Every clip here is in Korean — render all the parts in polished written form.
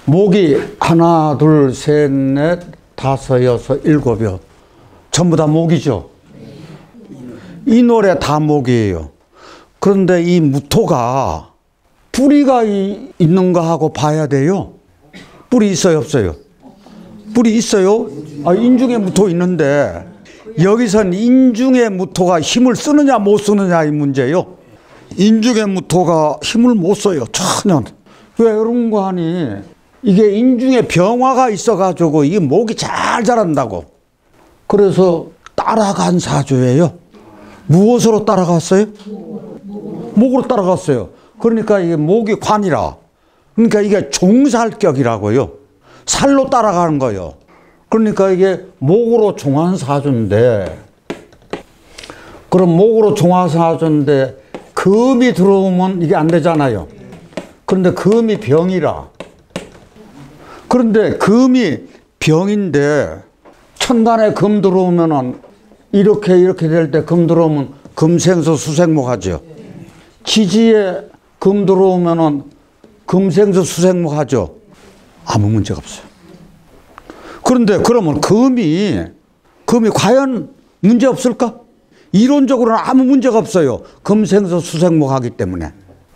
목이 하나, 둘, 셋, 넷, 다섯, 여섯, 일곱이요. 전부 다 목이죠. 이 노래 다 목이에요. 그런데 이 무토가 뿌리가 있는가 하고 봐야 돼요. 뿌리 있어요, 없어요? 뿌리 있어요? 인중에 무토 있는데 여기선 인중에 무토가 힘을 쓰느냐 못 쓰느냐 이 문제예요. 인중에 무토가 힘을 못 써요, 전혀. 왜 그런가 하니 이게 인중에 병화가 있어가지고 이 목이 잘 자란다고. 그래서 따라간 사주예요. 무엇으로 따라갔어요? 목으로 따라갔어요. 그러니까 이게 목이 관이라. 그러니까 이게 종살격이라고요. 살로 따라가는 거예요. 그러니까 이게 목으로 종한 사주인데, 그럼 목으로 종한 사주인데 금이 들어오면 이게 안 되잖아요. 그런데 금이 병이라. 그런데 금이 병인데 천간에 금 들어오면은 이렇게 될 때 금 들어오면 금생수 수생목 하죠. 지지에 금 들어오면은 금생수 수생목 하죠. 아무 문제가 없어요. 그런데 그러면 금이 과연 문제 없을까? 이론적으로는 아무 문제가 없어요. 금생수 수생목 하기 때문에.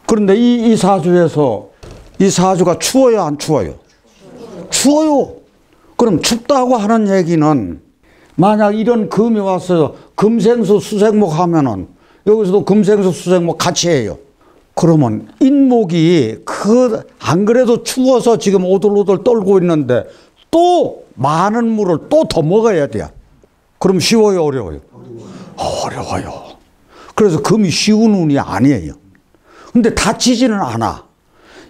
그런데 이 사주에서 이 사주가 추워요, 안 추워요? 추워요. 그럼 춥다고 하는 얘기는 만약 이런 금이 와서 금생수 수생목 하면은 여기서도 금생수 수생목 같이 해요. 그러면 인목이 안 그래도 추워서 지금 오돌오돌 떨고 있는데 또 많은 물을 또 더 먹어야 돼요. 그럼 쉬워요, 어려워요? 어려워요. 그래서 금이 쉬운 운이 아니에요. 근데 다치지는 않아.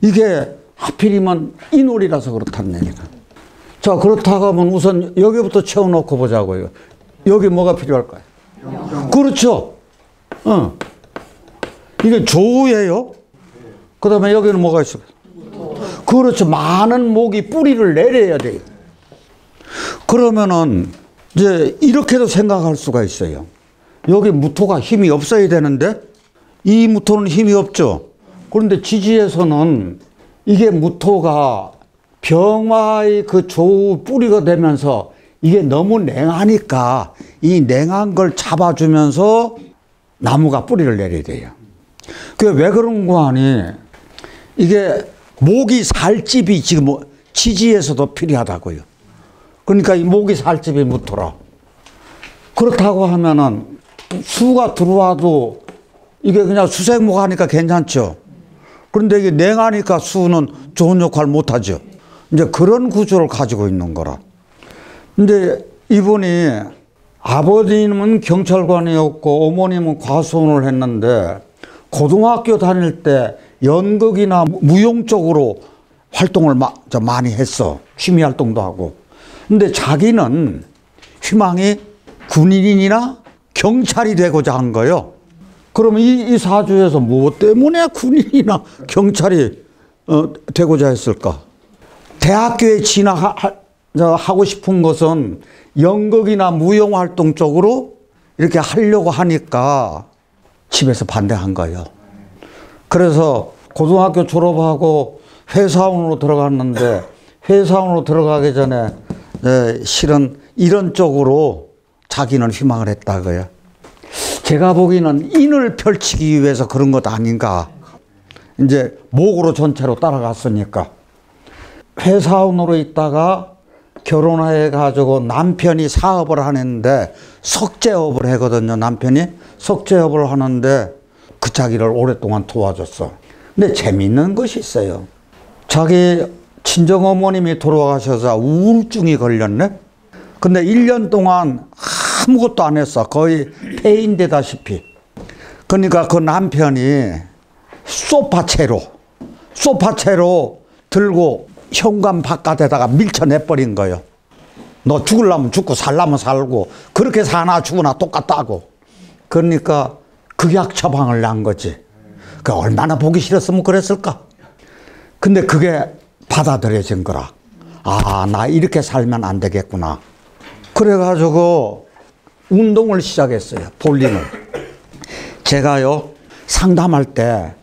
이게 하필이면 인월이라서 그렇다는 얘기다. 자, 그렇다고 하면 우선 여기부터 채워놓고 보자고요. 여기 뭐가 필요할까요? 그렇죠. 이게 조우예요. 그 다음에 여기는 뭐가 있어요? 그렇죠. 많은 목이 뿌리를 내려야 돼요. 그러면은 이제 이렇게도 생각할 수가 있어요. 여기 무토가 힘이 없어야 되는데 이 무토는 힘이 없죠. 그런데 지지에서는 이게 무토가 병화의 그 조우 뿌리가 되면서 이게 너무 냉하니까 이 냉한 걸 잡아주면서 나무가 뿌리를 내려야 돼요. 그게 왜 그런가 하니 이게 목이 살집이 지금 지지에서도 필요하다고요. 그러니까 이 목이 살집이 무토라. 그렇다고 하면은 수가 들어와도 이게 그냥 수생목 하니까 괜찮죠. 그런데 이게 냉하니까 수는 좋은 역할 못하죠. 이제 그런 구조를 가지고 있는 거라. 근데 이분이 아버님은 경찰관이었고 어머님은 과수원을 했는데 고등학교 다닐 때 연극이나 무용 쪽으로 활동을 많이 했어. 취미 활동도 하고. 근데 자기는 희망이 군인이나 경찰이 되고자 한 거예요. 그러면 이 사주에서 무엇 때문에 군인이나 경찰이 되고자 했을까? 대학교에 진학하고 싶은 것은 연극이나 무용 활동 쪽으로 이렇게 하려고 하니까 집에서 반대한 거예요. 그래서 고등학교 졸업하고 회사원으로 들어갔는데 회사원으로 들어가기 전에 실은 이런 쪽으로 자기는 희망을 했다고요. 제가 보기에는 인을 펼치기 위해서 그런 것 아닌가. 이제 목으로 전체로 따라갔으니까. 회사원으로 있다가 결혼해 가지고 남편이 사업을 하는데 석재업을 하거든요. 남편이 석재업을 하는데 그 자기를 오랫동안 도와줬어. 근데 재미있는 것이 있어요. 자기 친정어머님이 돌아가셔서 우울증이 걸렸네. 근데 1년 동안 아무것도 안 했어. 거의 폐인되다시피. 그러니까 그 남편이 소파채로 들고 현관 바깥에다가 밀쳐내버린 거예요. 너 죽으려면 죽고 살려면 살고 그렇게 사나 죽으나 똑같다고. 그러니까 극약 처방을 난 거지. 그 얼마나 보기 싫었으면 그랬을까. 근데 그게 받아들여진 거라. 아, 나 이렇게 살면 안 되겠구나. 그래가지고 운동을 시작했어요. 볼링을. 제가요 상담할 때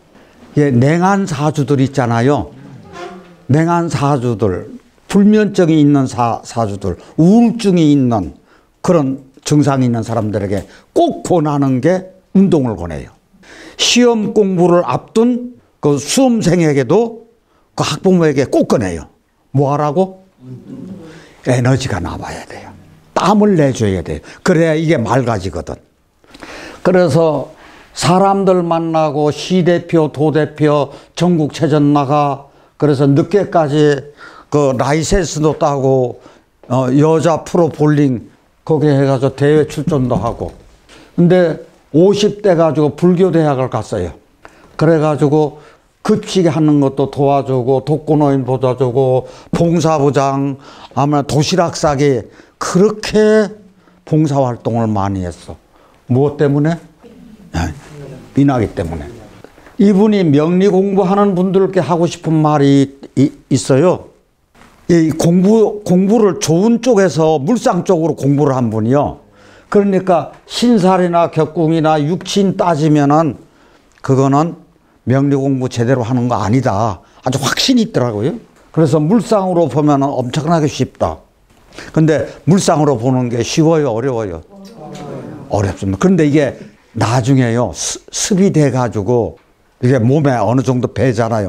예, 냉한 사주들 있잖아요. 냉한 사주들, 불면증이 있는 사주들, 우울증이 있는 그런 증상이 있는 사람들에게 꼭 권하는 게 운동을 권해요. 시험 공부를 앞둔 그 수험생에게도 그 학부모에게 꼭 권해요. 뭐 하라고? 에너지가 나와야 돼요. 땀을 내줘야 돼요. 그래야 이게 맑아지거든. 그래서 사람들 만나고 시대표, 도대표, 전국체전 나가, 그래서 늦게까지 그 라이센스도 따고, 여자 프로 볼링 거기 해가지고 대회 출전도 하고. 근데 50대 가지고 불교 대학을 갔어요. 그래가지고 급식 하는 것도 도와주고, 독거노인 도와주고, 봉사부장, 아마 도시락 싸기, 그렇게 봉사활동을 많이 했어. 무엇 때문에? 미나기 때문에. 이분이 명리 공부하는 분들께 하고 싶은 말이 있어요. 이 공부를 좋은 쪽에서 물상 쪽으로 공부를 한 분이요. 그러니까 신살이나 격궁이나 육신 따지면은 그거는 명리 공부 제대로 하는 거 아니다. 아주 확신이 있더라고요. 그래서 물상으로 보면 엄청나게 쉽다. 근데 물상으로 보는 게 쉬워요, 어려워요? 어렵습니다. 그런데 이게 나중에요, 습이 돼가지고 이게 몸에 어느 정도 배잖아요.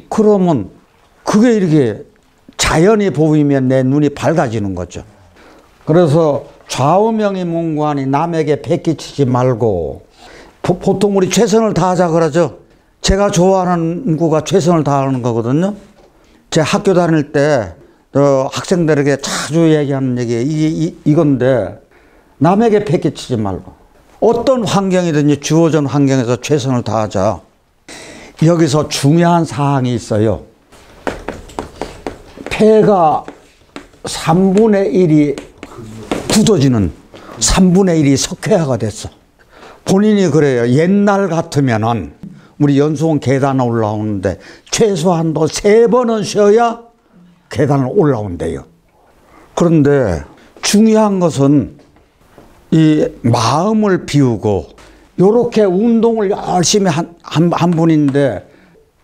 그러면 그게 이렇게 자연이 보이면 내 눈이 밝아지는 거죠. 그래서 좌우명이 문관이 남에게 패기치지 말고, 보통 우리 최선을 다하자 그러죠. 제가 좋아하는 구가 최선을 다하는 거거든요. 제 학교 다닐 때 학생들에게 자주 얘기하는 얘기 이건데, 남에게 패기치지 말고 어떤 환경이든지 주어진 환경에서 최선을 다하자. 여기서 중요한 사항이 있어요. 폐가 3분의 1이 굳어지는 3분의 1이 석회화가 됐어. 본인이 그래요. 옛날 같으면은 우리 연수원 계단 올라오는데 최소한도 3번은 쉬어야 계단을 올라온대요. 그런데 중요한 것은 이 마음을 비우고 요렇게 운동을 열심히 한 분인데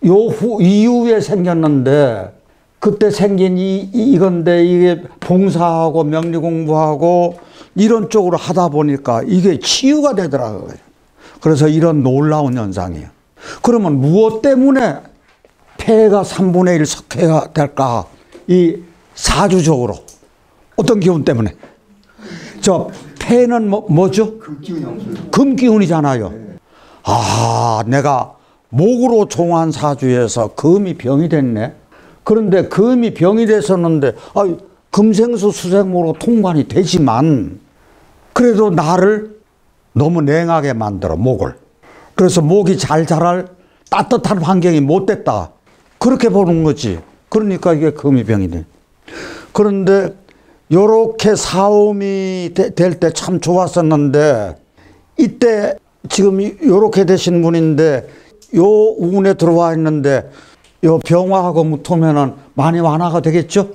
이후에 생겼는데, 그때 생긴 이건데 이게 봉사하고 명리 공부하고 이런 쪽으로 하다 보니까 이게 치유가 되더라고요. 그래서 이런 놀라운 현상이에요. 그러면 무엇 때문에 폐가 3분의 1 석회가 될까? 이 사주적으로 어떤 기운 때문에? 저 폐는 뭐죠? 금기운이잖아요. 아, 내가 목으로 종한 사주에서 금이 병이 됐네. 그런데 금이 병이 됐었는데, 금생수 수생목으로 통관이 되지만 그래도 나를 너무 냉하게 만들어, 목을. 그래서 목이 잘 자랄 따뜻한 환경이 못 됐다. 그렇게 보는 거지. 그러니까 이게 금이 병이 돼. 그런데 요렇게 사움이 될 때 참 좋았었는데, 이때 지금 요렇게 되신 분인데 요 운에 들어와 있는데 요 병화하고 묻으면은 많이 완화가 되겠죠?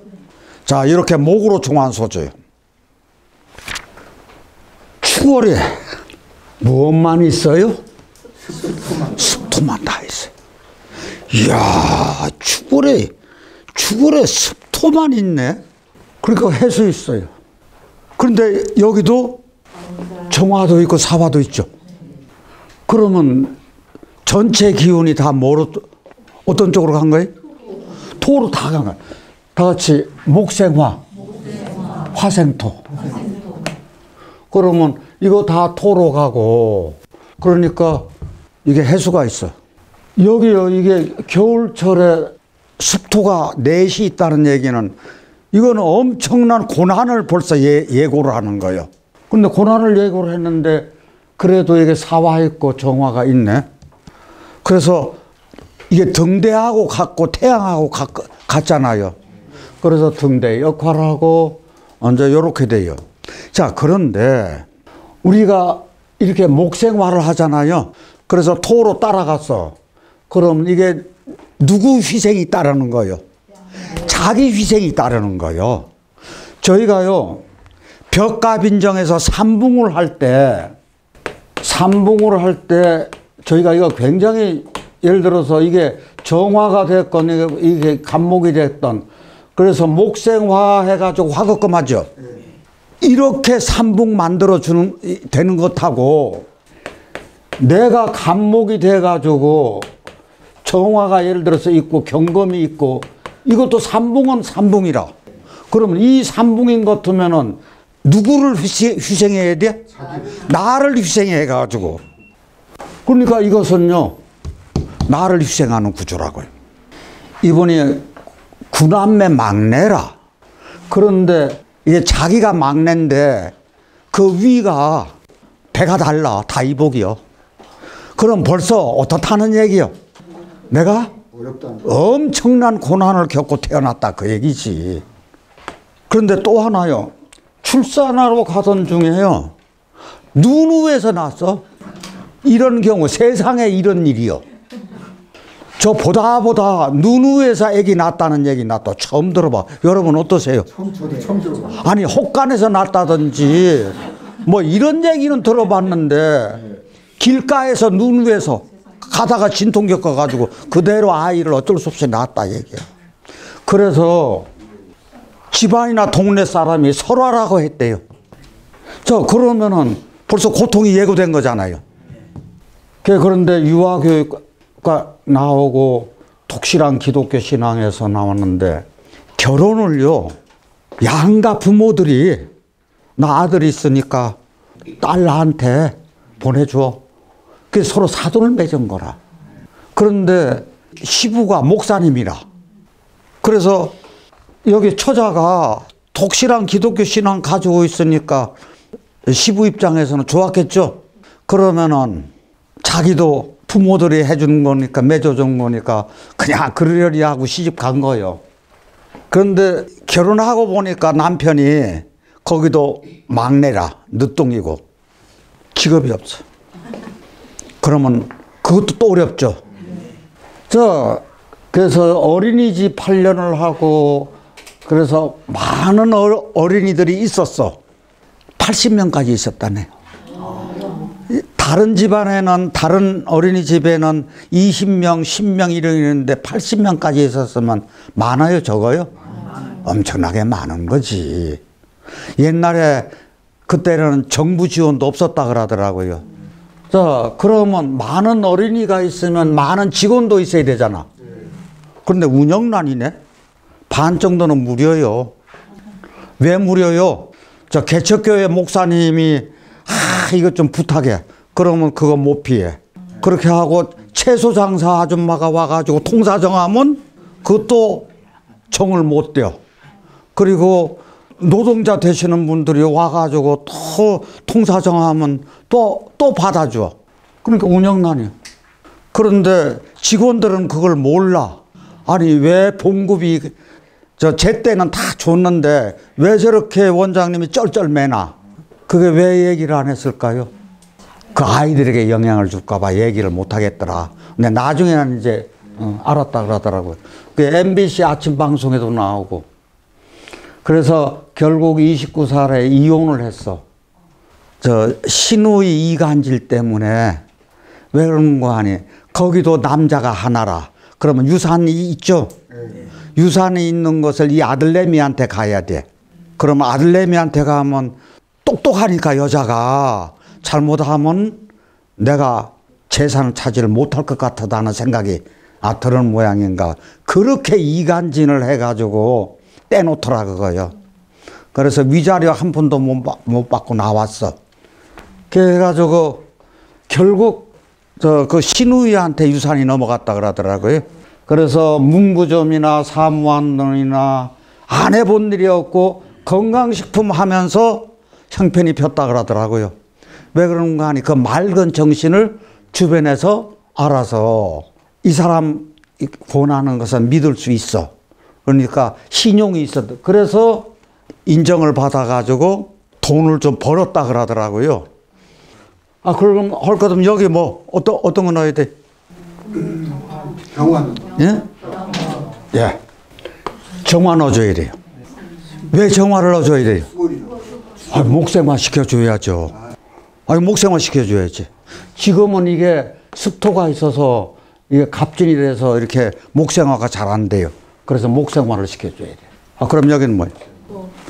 자, 이렇게 목으로 종한 소재요. 추월에 무엇만 있어요? 습토만 다 있어요. 이야, 추월에 습토만 있네. 그러니까 해수 있어요. 그런데 여기도 정화도 있고 사화도 있죠. 그러면 전체 기운이 다 뭐로, 어떤 쪽으로 간 거예요? 토로 다 간 거예요. 다 같이 목생화, 화생토. 그러면 이거 다 토로 가고, 그러니까 이게 해수가 있어. 여기요, 이게 겨울철에 습토가 넷이 있다는 얘기는, 이거는 엄청난 고난을 벌써 예고를 하는 거예요. 근데 고난을 예고를 했는데 그래도 이게 사화 있고 정화가 있네. 그래서 이게 등대하고 같고 태양하고 같잖아요. 그래서 등대 역할을 하고 이제 이렇게 돼요. 자, 그런데 우리가 이렇게 목생화를 하잖아요. 그래서 토로 따라갔어. 그럼 이게 누구 희생이 따르는 거예요? 자기 희생이 따르는 거예요. 저희가요, 벽가빈정에서 삼붕을 할 때 저희가 이거 굉장히 예를 들어서 이게 정화가 됐건 이게 간목이 됐던 그래서 목생화 해가지고 화급금하죠. 이렇게 삼복 만들어주는 되는 것하고 내가 간목이 돼가지고 정화가 예를 들어서 있고 경금이 있고 이것도 삼봉은 삼봉이라. 그러면 이 삼봉인 것 같으면은 누구를 희생해야 돼? 나를 희생해가지고. 그러니까 이것은요, 나를 희생하는 구조라고요. 이분이 구남매 막내라. 그런데 이게 자기가 막내인데 그 위가 배가 달라. 다 이복이요. 그럼 벌써 어떻다는 얘기요? 내가 엄청난 고난을 겪고 태어났다 그 얘기지. 그런데 또 하나요. 출산하러 가던 중에요. 눈 위에서 났어. 이런 경우 세상에 이런 일이요. 저 보다 눈 위에서 애기 낳았다는 얘기 나 또 처음 들어봐. 여러분 어떠세요? 처음 들어봐. 아니 혹간에서 낳았다든지 뭐 이런 얘기는 들어봤는데 길가에서 눈 위에서 가다가 진통 겪어가지고 그대로 아이를 어쩔 수 없이 낳았다 얘기야. 그래서 집안이나 동네 사람이 설화라고 했대요. 그러면은 벌써 고통이 예고된 거잖아요. 그런데 유아교육과 나오고 독실한 기독교 신앙에서 나왔는데 결혼을요, 양가 부모들이 나 아들이 있으니까 딸 나한테 보내줘. 그래서 서로 사돈을 맺은 거라. 그런데 시부가 목사님이라. 그래서 여기 처자가 독실한 기독교 신앙 가지고 있으니까 시부 입장에서는 좋았겠죠. 그러면은 자기도 부모들이 해준 거니까 맺어준 거니까 그냥 그러려니 하고 시집 간 거예요. 그런데 결혼하고 보니까 남편이 거기도 막내라. 늦둥이고 직업이 없어. 그러면 그것도 또 어렵죠. 그래서 어린이집 8년을 하고 그래서 많은 어린이들이 있었어. 80명까지 있었다네. 다른 집안에는 다른 어린이집에는 20명, 10명 이러는데 80명까지 있었으면 많아요, 적어요? 엄청나게 많은 거지. 옛날에 그때는 정부 지원도 없었다 그러더라고요. 그러면 많은 어린이가 있으면 많은 직원도 있어야 되잖아. 그런데 운영난이네. 반 정도는 무료요. 왜 무료요? 개척교회 목사님이 이거 좀 부탁해. 그러면 그거 못 피해. 그렇게 하고 채소 장사 아줌마가 와가지고 통사 정하면 그것도 정을 못 떼요. 그리고 노동자 되시는 분들이 와가지고 또 통사 정하면 또 받아줘. 그러니까 운영난이에요. 그런데 직원들은 그걸 몰라. 아니 왜 봉급이 제 때는 다 줬는데 왜 저렇게 원장님이 쩔쩔매나. 그게 왜 얘기를 안 했을까요? 그 아이들에게 영향을 줄까 봐 얘기를 못 하겠더라. 근데 나중에는 이제 알았다 그러더라고요. 그 MBC 아침 방송에도 나오고. 그래서 결국 29살에 이혼을 했어. 신우이 이간질 때문에. 왜 그런 거 아니? 거기도 남자가 하나라. 그러면 유산이 있죠? 유산이 있는 것을 이 아들내미한테 가야 돼. 그러면 아들내미한테 가면 똑똑하니까 여자가 잘못하면 내가 재산을 차지를 못할 것 같다는 생각이 드는 모양인가. 그렇게 이간진을 해가지고 떼놓더라 그거요. 그래서 위자료 한 푼도 못 받고 나왔어. 그래가지고 결국 그 신우이한테 유산이 넘어갔다 그러더라고요. 그래서 문구점이나 사무원이나 안 해본 일이 없고 건강식품 하면서 형편이 폈다 그러더라고요. 왜 그런가 하니 그 맑은 정신을 주변에서 알아서 이 사람 권하는 것은 믿을 수 있어. 그러니까 신용이 있었다. 그래서 인정을 받아가지고 돈을 좀 벌었다 그러더라고요. 그럼 할 거면 여기 뭐 어떤 거 넣어야 돼? 정화. 예? 예. 정화 넣어줘야 돼요. 왜 정화를 넣어줘야 돼요? 목생화 시켜줘야죠. 목생화 시켜줘야지. 지금은 이게 습토가 있어서 이게 갑진이 돼서 이렇게 목생화가 잘 안 돼요. 그래서 목생화를 시켜줘야 돼요. 아, 그럼 여기는 뭐예요?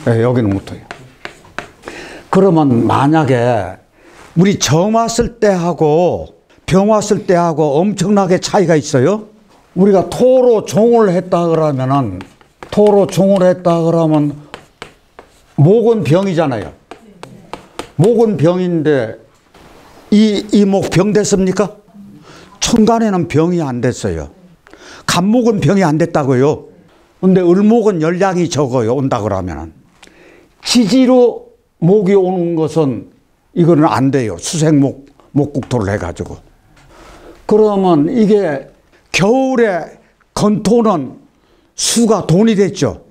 네, 여기는 무토예요. 그러면 만약에 우리 정 왔을 때하고 병 왔을 때하고 엄청나게 차이가 있어요. 우리가 토로 종을 했다 그러면은 목은 병이잖아요. 목은 병인데 이 목 병 됐습니까? 천간에는 병이 안 됐어요. 간목은 병이 안 됐다고요. 근데 을목은 열량이 적어요. 온다 그러면은. 지지로 목이 오는 것은 이거는 안 돼요. 수생목, 목국토를 해가지고. 그러면 이게 겨울에 건토는 수가 돈이 됐죠.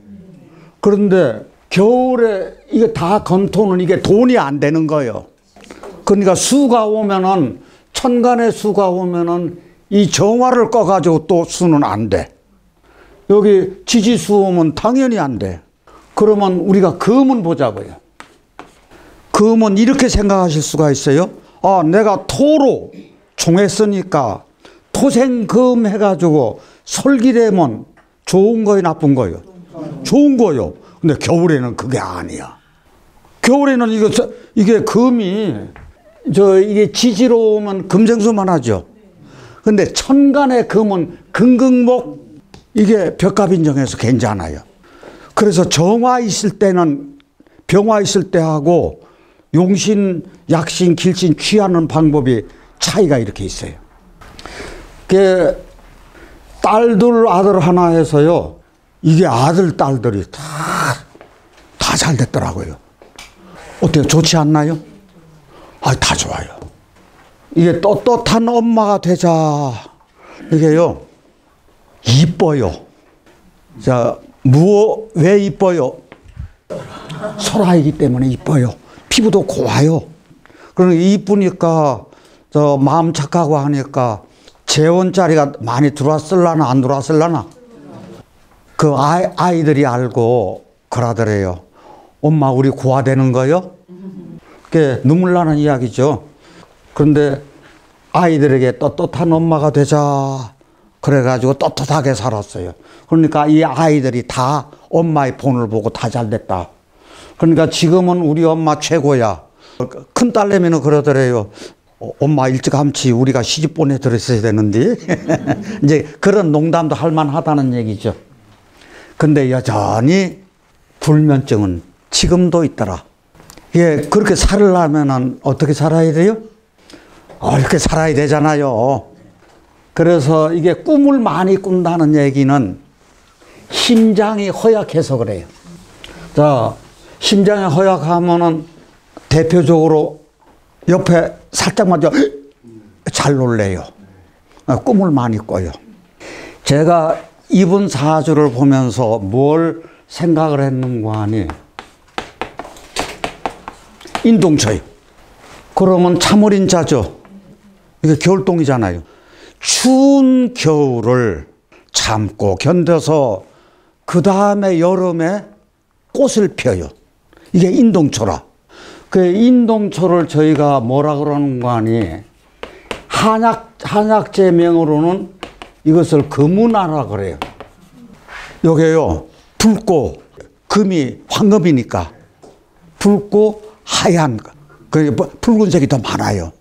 그런데 겨울에 이게 다 건토는 이게 돈이 안 되는 거예요. 그러니까 수가 오면은, 천간에 수가 오면은 이 정화를 꺼가지고 또 수는 안 돼. 여기 지지수 오면 당연히 안 돼. 그러면 우리가 금은 보자고요. 금은 이렇게 생각하실 수가 있어요. 아, 내가 토로 종했으니까 토생금 해가지고 설기되면 좋은 거예요, 나쁜 거예요? 좋은 거예요. 근데 겨울에는 그게 아니야. 겨울에는 이게 금이 이게 지지로 오면 금생수만 하죠. 근데 천간의 금은 금극목, 이게 벽갑인정해서 괜찮아요. 그래서 정화 있을 때는 병화 있을 때하고 용신, 약신, 길신 취하는 방법이 차이가 이렇게 있어요. 그 딸들 아들 하나 해서요. 이게 아들 딸들이 다 잘 됐더라고요. 어때요? 좋지 않나요? 아, 다 좋아요. 이게 떳떳한 엄마가 되자. 이게요. 이뻐요. 자, 왜 이뻐요? 소라이기 때문에 이뻐요. 피부도 고와요. 그러니까 이쁘니까 마음 착하고 하니까 재원자리가 많이 들어왔을라나 안 들어왔을라나. 그 아이들이 알고 그러더래요. 엄마 우리 고아되는 거요? 그게 눈물 나는 이야기죠. 그런데 아이들에게 떳떳한 엄마가 되자. 그래가지고 떳떳하게 살았어요. 그러니까 이 아이들이 다 엄마의 본을 보고 다 잘됐다. 그러니까 지금은 우리 엄마 최고야. 큰 딸내미는 그러더래요. 엄마 일찌감치 우리가 시집 보내드렸어야 되는데. 이제 그런 농담도 할 만하다는 얘기죠. 근데 여전히 불면증은 지금도 있더라. 예, 그렇게 살려면은 어떻게 살아야 돼요? 이렇게 살아야 되잖아요. 그래서 이게 꿈을 많이 꾼다는 얘기는 심장이 허약해서 그래요. 자, 심장이 허약하면은 대표적으로 옆에 살짝만 잘 놀래요. 꿈을 많이 꿔요. 제가 이분 사주를 보면서 뭘 생각을 했는가 하니 인동처요. 그러면 참을인자죠. 이게 겨울동이잖아요. 추운 겨울을 참고 견뎌서 그 다음에 여름에 꽃을 펴요. 이게 인동초라. 그 인동초를 저희가 뭐라 그러는가 하니 한약재 명으로는 이것을 금운하라 그래요. 요게요. 붉고 금이 황금이니까 붉고 하얀 붉은색이 더 많아요.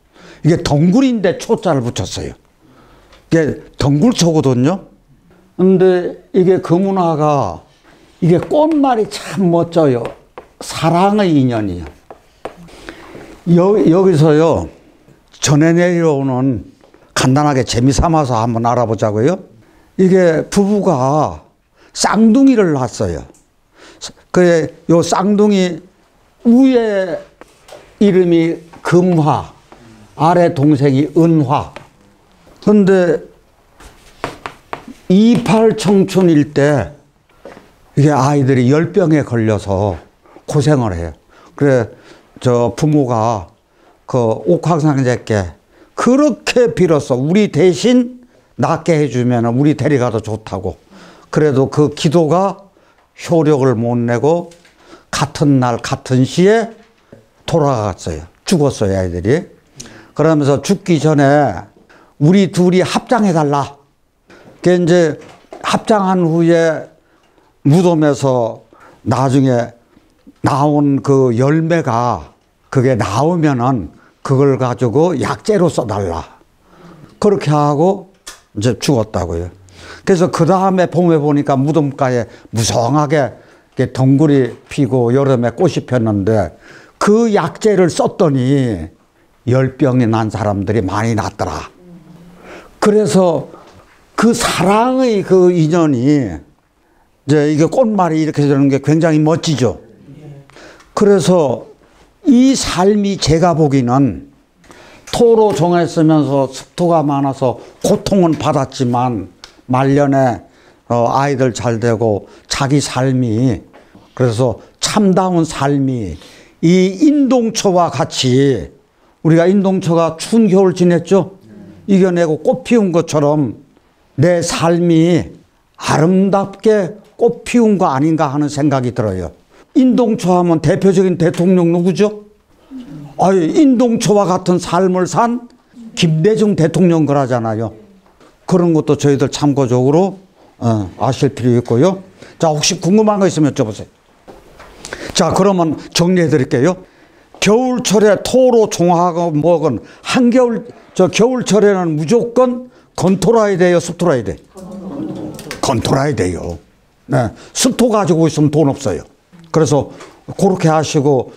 이게 덩굴인데 초자를 붙였어요. 이게 덩굴초거든요. 근데 이게 금운화가 이게 꽃말이 참 멋져요. 사랑의 인연이요. 여기서요. 전해 내려오는 간단하게 재미삼아서 한번 알아보자고요. 이게 부부가 쌍둥이를 낳았어요. 그래, 요 쌍둥이 위에 이름이 금화, 아래 동생이 은화. 근데 28 청춘일 때 이게 아이들이 열병에 걸려서 고생을 해요. 그래, 부모가 옥황상제께 그렇게 빌었어. 우리 대신 낫게 해주면 우리 데려가도 좋다고. 그래도 그 기도가 효력을 못 내고 같은 날 같은 시에 돌아갔어요. 죽었어요, 아이들이. 그러면서 죽기 전에 우리 둘이 합장해달라. 그 이제 합장한 후에 무덤에서 나중에 나온 그 열매가 그게 나오면은 그걸 가지고 약재로 써달라. 그렇게 하고 이제 죽었다고요. 그래서 그 다음에 봄에 보니까 무덤가에 무성하게 덩굴이 피고 여름에 꽃이 폈는데 그 약재를 썼더니 열병이 난 사람들이 많이 났더라. 그래서 그 사랑의 그 인연이 이제 이게 꽃말이 이렇게 되는 게 굉장히 멋지죠. 그래서 이 삶이 제가 보기는 토로 종했으면서 습토가 많아서 고통은 받았지만 말년에 아이들 잘 되고 자기 삶이 그래서 참다운 삶이 이 인동초와 같이 우리가 인동초가 추운 겨울 지냈죠. 이겨내고 꽃 피운 것처럼 내 삶이 아름답게 꽃 피운 거 아닌가 하는 생각이 들어요. 인동초 하면 대표적인 대통령 누구죠? 인동초와 같은 삶을 산 김대중 대통령 그러잖아요. 그런 것도 저희들 참고적으로 아실 필요 있고요. 자, 혹시 궁금한 거 있으면 여쭤보세요. 자, 그러면 정리해 드릴게요. 겨울철에 토로 종하고 먹은 겨울철에는 무조건 건토라야 돼요, 습토라야 돼요? 건토라야 돼요. 네, 습토 가지고 있으면 돈 없어요. 그래서 그렇게 하시고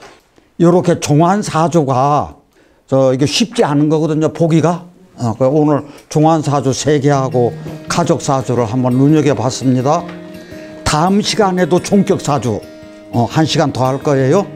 이렇게 종환사주가 이게 쉽지 않은 거거든요, 보기가. 오늘 종환사주 3개하고 가족사주를 한번 눈여겨봤습니다. 다음 시간에도 종격사주 1시간 더 할 거예요.